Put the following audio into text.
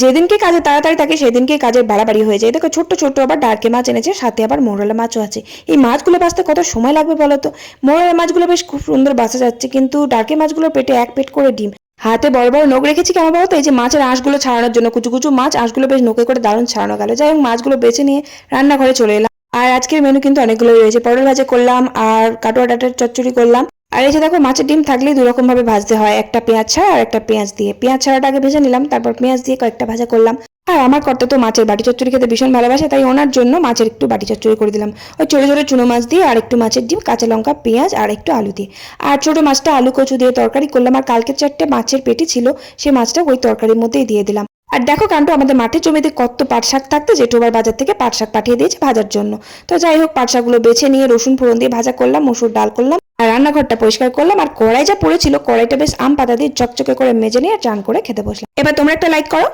যেদিনকে কাজে তাড়াতাড়ি থাকে সেদিনকে কাজের বাড়াবাড়ি হয়ে যায়। দেখো ছোট্ট ছোট্ট আবার ডার্কে মাছ এনেছে, সাথে আবার মোরলা মাছও আছে। এই মাছগুলো বাঁচতে কত সময় লাগবে বলো তো। মোরলা মাছগুলো বেশ খুব সুন্দর বাঁচা যাচ্ছে, কিন্তু ডার্কে মাছগুলোর পেটে এক পেট করে ডিম। হাতে বড় বড় নখ রেখেছি কেমন বলতো, এই যে মাছের আঁশগুলো ছাড়ানোর জন্য। কুচু কুচু মাছ, আঁশগুলো বেশ নখে করে দারুণ ছাড়ানো গেল। যাই হোক, মাছগুলো বেছে নিয়ে রান্নাঘরে চলে এলাম। আর আজকের মেনু কিন্তু অনেকগুলোই রয়েছে। পটল ভাজা করলাম, আর কাটোয়া ডাঁটার চচ্চড়ি করলাম। আর এই যে দেখো, মাছের ডিম থাকলেই দুই রকম ভাবে ভাজতে হয়, একটা পেঁয়াজ ছাড়া আর একটা পেঁয়াজ দিয়ে। পেঁয়াজ ছাড়াটা আগে ভেজে নিলাম, তারপর পেঁয়াজ দিয়ে কয়েকটা ভাজা করলাম। আর আমার কর্তা তো মাছের বাটি চচ্চড়ি খেতে ভীষণ ভালোবাসে, তাই ওনার জন্য মাছের একটু বাটি চচ্চড়ি করে দিলাম। ওই ছোট ছোট চুনো মাছ দিয়ে আর একটু মাছের ডিম, কাঁচা লঙ্কা, পেঁয়াজ আর একটু আলু দিয়ে। আর ছোট মাছটা আলু কচু দিয়ে তরকারি করলাম। আর কালকে 4টে মাছের পেটি ছিল, সেই মাছটা ওই তরকারির মধ্যেই দিয়ে দিলাম। আর দেখো কাণ্ড, আমাদের মাঠের জমিতে কত পাট শাক থাকতো, জেঠু আবার বাজার থেকে পাট শাক পাঠিয়ে দিয়েছে ভাজার জন্য। তো যাই হোক, পাট শাকগুলো বেছে নিয়ে রসুন ফোড়ন দিয়ে ভাজা করলাম, মসুর ডাল করলাম, আর রান্নাঘরটা পরিষ্কার করলাম। আর কড়াই যা পড়েছিল, কড়াইটা বেশ আম পাতা দিয়ে চকচকে করে মেজে নিয়ে চান করে খেতে বসলাম। এবার তোমরা একটা লাইক করো।